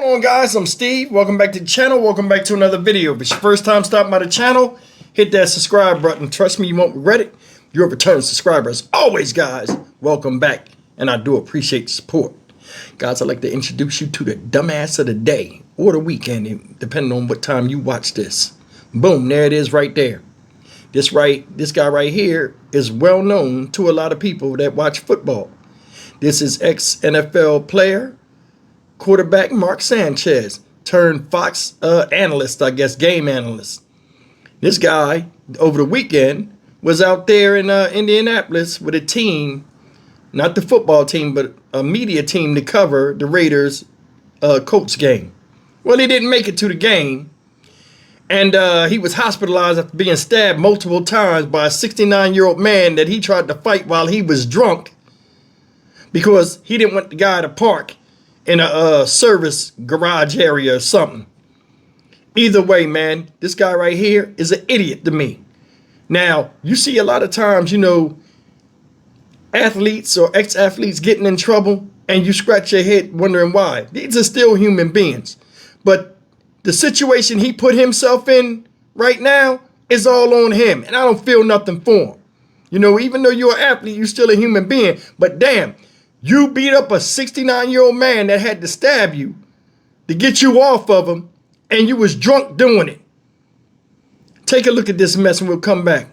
What's going on, guys? I'm Steve. Welcome back to the channel. Welcome back to another video. If it's your first time stopping by the channel, hit that subscribe button. Trust me, you won't regret it. You're a return subscriber. As always, guys, welcome back. And I do appreciate the support. Guys, I'd like to introduce you to the dumbass of the day or the weekend, depending on what time you watch this. Boom, there it is right there. This guy right here is well known to a lot of people that watch football. This is ex-NFL player, quarterback Mark Sanchez, turned Fox analyst, I guess, game analyst. This guy, over the weekend, was out there in Indianapolis with a team, not the football team, but a media team to cover the Raiders Colts game. Well, he didn't make it to the game, and he was hospitalized after being stabbed multiple times by a 69-year-old man that he tried to fight while he was drunk because he didn't want the guy to park in a service garage area or something. Either way, man, this guy right here is an idiot to me. Now, you see a lot of times, athletes or ex-athletes getting in trouble and you scratch your head wondering why. These are still human beings. But the situation he put himself in right now is all on him. And I don't feel nothing for him. Even though you're an athlete, you're still a human being. But damn, you beat up a 69-year-old man that had to stab you to get you off of him, and you was drunk doing it. Take a look at this mess and we'll come back.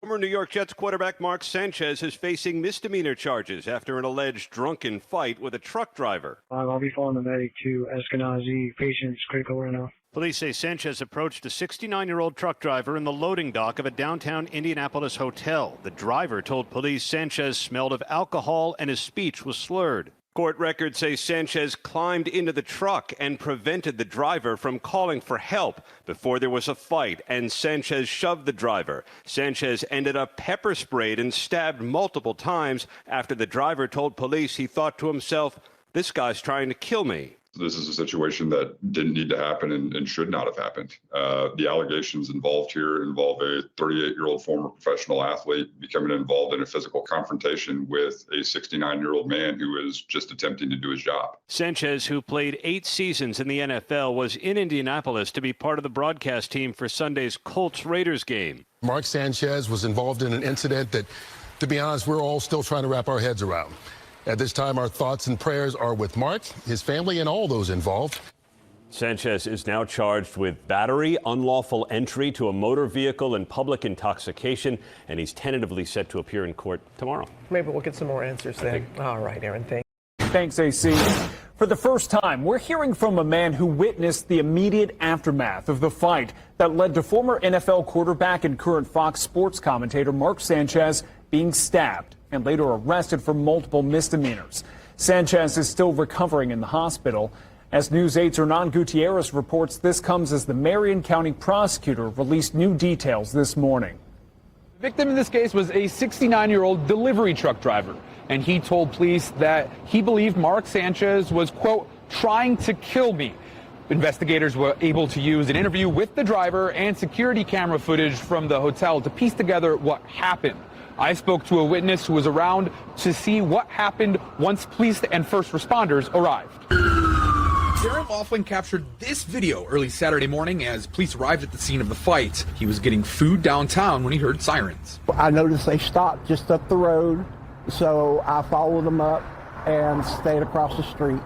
Former New York Jets quarterback Mark Sanchez is facing misdemeanor charges after an alleged drunken fight with a truck driver. I'll be following the medic to Eskenazi. Patient's critical right now. Police say Sanchez approached a 69-year-old truck driver in the loading dock of a downtown Indianapolis hotel. The driver told police Sanchez smelled of alcohol and his speech was slurred. Court records say Sanchez climbed into the truck and prevented the driver from calling for help before there was a fight, and Sanchez shoved the driver. Sanchez ended up pepper sprayed and stabbed multiple times after the driver told police he thought to himself, "This guy's trying to kill me." This is a situation that didn't need to happen and should not have happened. The allegations involved here involve a 38-year-old former professional athlete becoming involved in a physical confrontation with a 69-year-old man who is just attempting to do his job. Sanchez, who played 8 seasons in the NFL, was in Indianapolis to be part of the broadcast team for Sunday's Colts-Raiders game. Mark Sanchez was involved in an incident that, to be honest, we're all still trying to wrap our heads around. At this time, our thoughts and prayers are with Mark, his family, and all those involved. Sanchez is now charged with battery, unlawful entry to a motor vehicle, and public intoxication, and he's tentatively set to appear in court tomorrow. Maybe we'll get some more answers then. All right, Aaron, Thanks, AC. For the first time, we're hearing from a man who witnessed the immediate aftermath of the fight that led to former NFL quarterback and current Fox Sports commentator Mark Sanchez being stabbed and later arrested for multiple misdemeanors. Sanchez is still recovering in the hospital. As News 8's Hernan Gutierrez reports, this comes as the Marion County prosecutor released new details this morning. The victim in this case was a 69-year-old delivery truck driver, and he told police that he believed Mark Sanchez was, quote, trying to kill me. Investigators were able to use an interview with the driver and security camera footage from the hotel to piece together what happened. I spoke to a witness who was around to see what happened once police and first responders arrived. Darren Laughlin captured this video early Saturday morning as police arrived at the scene of the fight. He was getting food downtown when he heard sirens. I noticed they stopped just up the road, so I followed them up and stayed across the street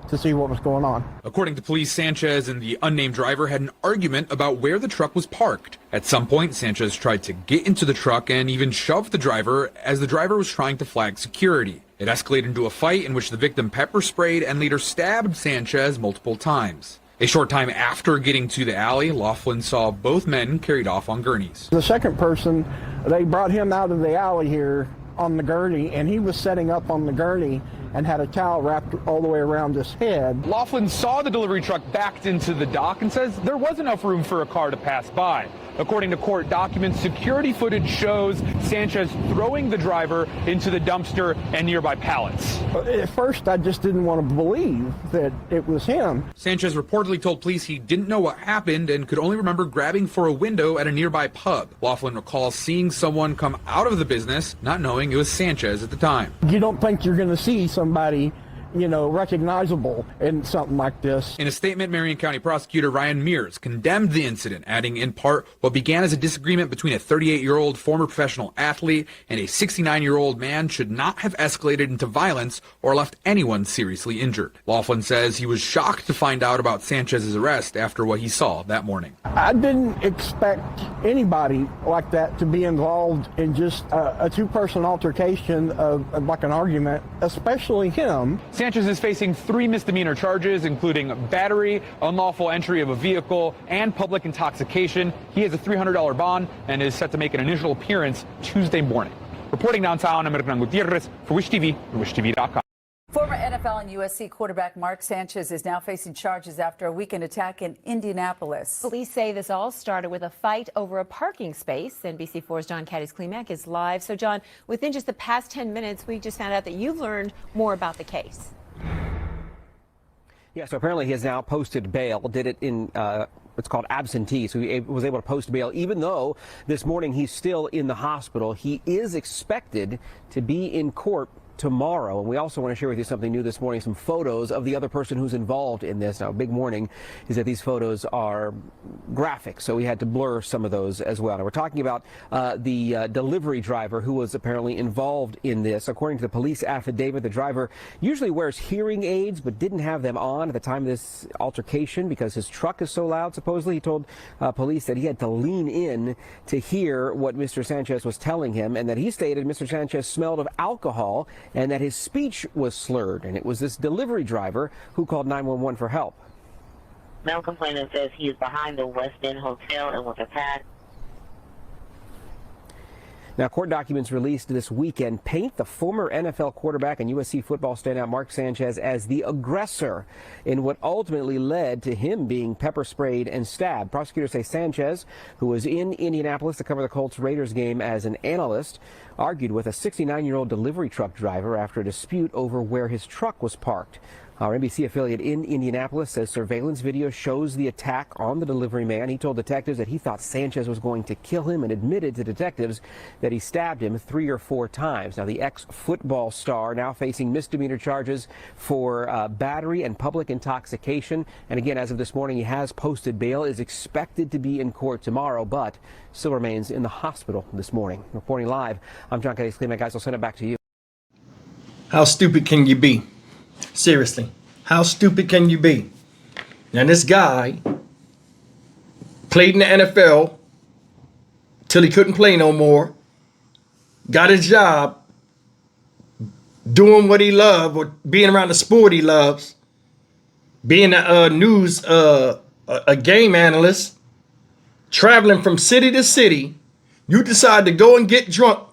to see what was going on. According to police, Sanchez and the unnamed driver had an argument about where the truck was parked. At some point, Sanchez tried to get into the truck and even shoved the driver as the driver was trying to flag security. It escalated into a fight in which the victim pepper sprayed and later stabbed Sanchez multiple times. A short time after getting to the alley, Laughlin saw both men carried off on gurneys. The second person, they brought him out of the alley here on the gurney, and he was setting up on the gurney and had a towel wrapped all the way around his head. Laughlin saw the delivery truck backed into the dock and says there was enough room for a car to pass by. According to court documents, security footage shows Sanchez throwing the driver into the dumpster and nearby pallets. At first, I just didn't want to believe that it was him. Sanchez reportedly told police he didn't know what happened and could only remember grabbing for a window at a nearby pub. Laughlin recalls seeing someone come out of the business, not knowing it was Sanchez at the time. You don't think you're going to see somebody recognizable in something like this. In a statement, Marion County Prosecutor Ryan Mears condemned the incident, adding in part what began as a disagreement between a 38-year-old former professional athlete and a 69-year-old man should not have escalated into violence or left anyone seriously injured. Laughlin says he was shocked to find out about Sanchez's arrest after what he saw that morning. I didn't expect anybody like that to be involved in just a two-person altercation of like an argument, especially him. Sanchez is facing 3 misdemeanor charges, including battery, unlawful entry of a vehicle, and public intoxication. He has a $300 bond and is set to make an initial appearance Tuesday morning. Reporting downtown, I'm Hernan Gutierrez for Wish TV and WishTV.com. Former NFL and USC quarterback Mark Sanchez is now facing charges after a weekend attack in Indianapolis. Police say this all started with a fight over a parking space. NBC4's John Caddis-Klimek is live. So, John, within just the past 10 minutes, we just found out that you've learned more about the case. Yeah, so apparently he has now posted bail, did it in what's called absentee, so he was able to post bail, even though this morning he's still in the hospital. He is expected to be in court tomorrow. And we also want to share with you something new this morning, some photos of the other person who's involved in this. Now, a big warning is that these photos are graphic, so we had to blur some of those as well. Now, we're talking about the delivery driver who was apparently involved in this. According to the police affidavit, the driver usually wears hearing aids but didn't have them on at the time of this altercation because his truck is so loud. Supposedly, he told police that he had to lean in to hear what Mr. Sanchez was telling him, and that he stated Mr. Sanchez smelled of alcohol and that his speech was slurred. And it was this delivery driver who called 911 for help. Male complainant says he is behind the West End Hotel and was attacked. Now, court documents released this weekend paint the former NFL quarterback and USC football standout Mark Sanchez as the aggressor in what ultimately led to him being pepper sprayed and stabbed. Prosecutors say Sanchez, who was in Indianapolis to cover the Colts-Raiders game as an analyst, argued with a 69-year-old delivery truck driver after a dispute over where his truck was parked. Our NBC affiliate in Indianapolis says surveillance video shows the attack on the delivery man. He told detectives that he thought Sanchez was going to kill him and admitted to detectives that he stabbed him 3 or 4 times. Now, the ex-football star now facing misdemeanor charges for battery and public intoxication. And again, as of this morning, he has posted bail, is expected to be in court tomorrow, but still remains in the hospital this morning. Reporting live, I'm John Caddis-Klimek. Guys, I'll send it back to you. How stupid can you be? Seriously, how stupid can you be? Now, this guy played in the NFL till he couldn't play no more, got his job doing what he loved or being around the sport he loves, being a news, a game analyst, traveling from city to city. You decide to go and get drunk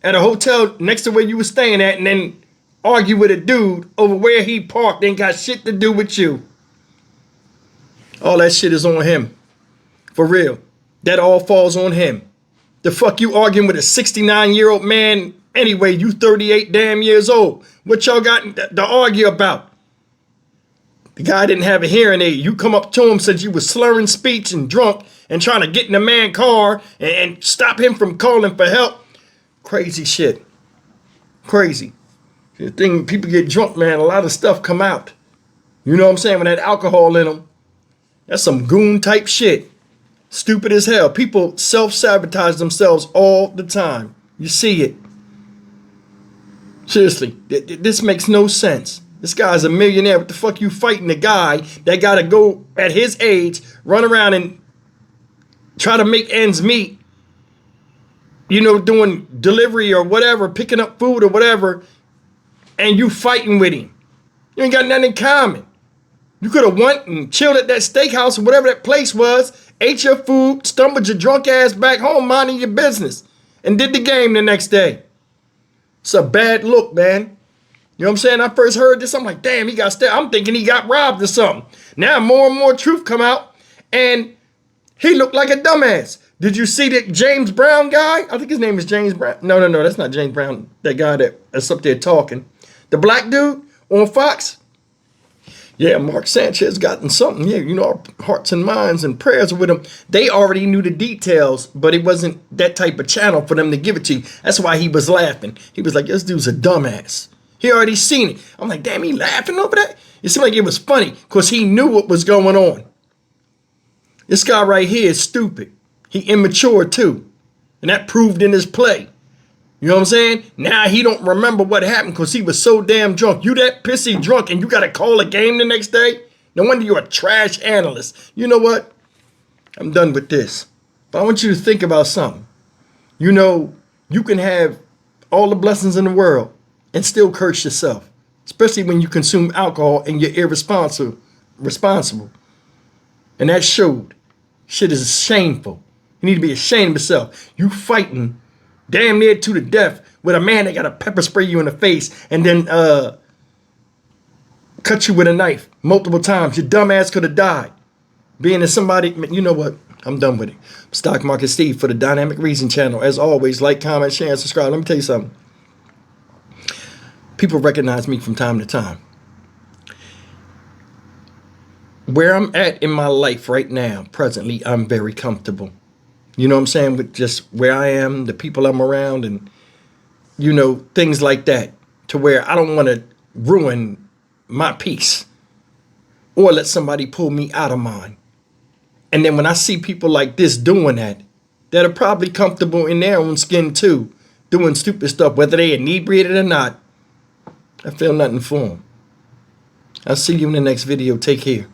at a hotel next to where you were staying at and then argue with a dude over where he parked. Ain't got shit to do with you. All that shit is on him. For real. That all falls on him. The fuck you arguing with a 69-year-old man anyway? You 38 damn years old. What y'all got to argue about? The guy didn't have a hearing aid. You come up to him, said you was slurring speech and drunk and trying to get in the man's car and stop him from calling for help. Crazy shit. Crazy. The thing, people get drunk, man, a lot of stuff come out. You know what I'm saying? When that alcohol in them, that's some goon type shit. Stupid as hell. People self-sabotage themselves all the time. You see it. Seriously, this makes no sense. This guy's a millionaire. What the fuck you fighting the guy that got to go at his age, run around and try to make ends meet, you know, doing delivery or whatever, picking up food or whatever, and you fighting with him. You ain't got nothing in common. You could have went and chilled at that steakhouse or whatever that place was, ate your food, stumbled your drunk ass back home, minding your business, and did the game the next day. It's a bad look, man. You know what I'm saying? I first heard this, I'm like, damn, he got stabbed. I'm thinking he got robbed or something. Now more and more truth come out, and he looked like a dumbass. Did you see that James Brown guy? I think his name is James Brown. No, that's not James Brown. That guy that's up there talking. The black dude on Fox. Yeah, Mark Sanchez gotten something. Yeah, you know, our hearts and minds and prayers with him. They already knew the details, but it wasn't that type of channel for them to give it to you. That's why he was laughing. He was like, this dude's a dumbass. He already seen it. I'm like, damn, he laughing over that? It seemed like it was funny because he knew what was going on. This guy right here is stupid. He immature too. And that proved in his play. You know what I'm saying? Now he don't remember what happened because he was so damn drunk. You that pissy drunk and you got to call a game the next day? No wonder you're a trash analyst. You know what? I'm done with this. But I want you to think about something. You know, you can have all the blessings in the world and still curse yourself, especially when you consume alcohol and you're responsible. And that showed. Shit is shameful. You need to be ashamed of yourself. You fighting damn near to the death with a man that got to pepper spray you in the face and then cut you with a knife multiple times. Your dumb ass could have died. Being that somebody, you know what? I'm done with it. Stock Market Steve for the Dynamic Reason channel. As always, like, comment, share, and subscribe. Let me tell you something. People recognize me from time to time. Where I'm at in my life right now, presently, I'm very comfortable. You know what I'm saying? With just where I am, the people I'm around, and, you know, things like that. To where I don't want to ruin my peace or let somebody pull me out of mine. And then when I see people like this doing that are probably comfortable in their own skin too, doing stupid stuff, whether they inebriated or not, I feel nothing for them. I'll see you in the next video. Take care.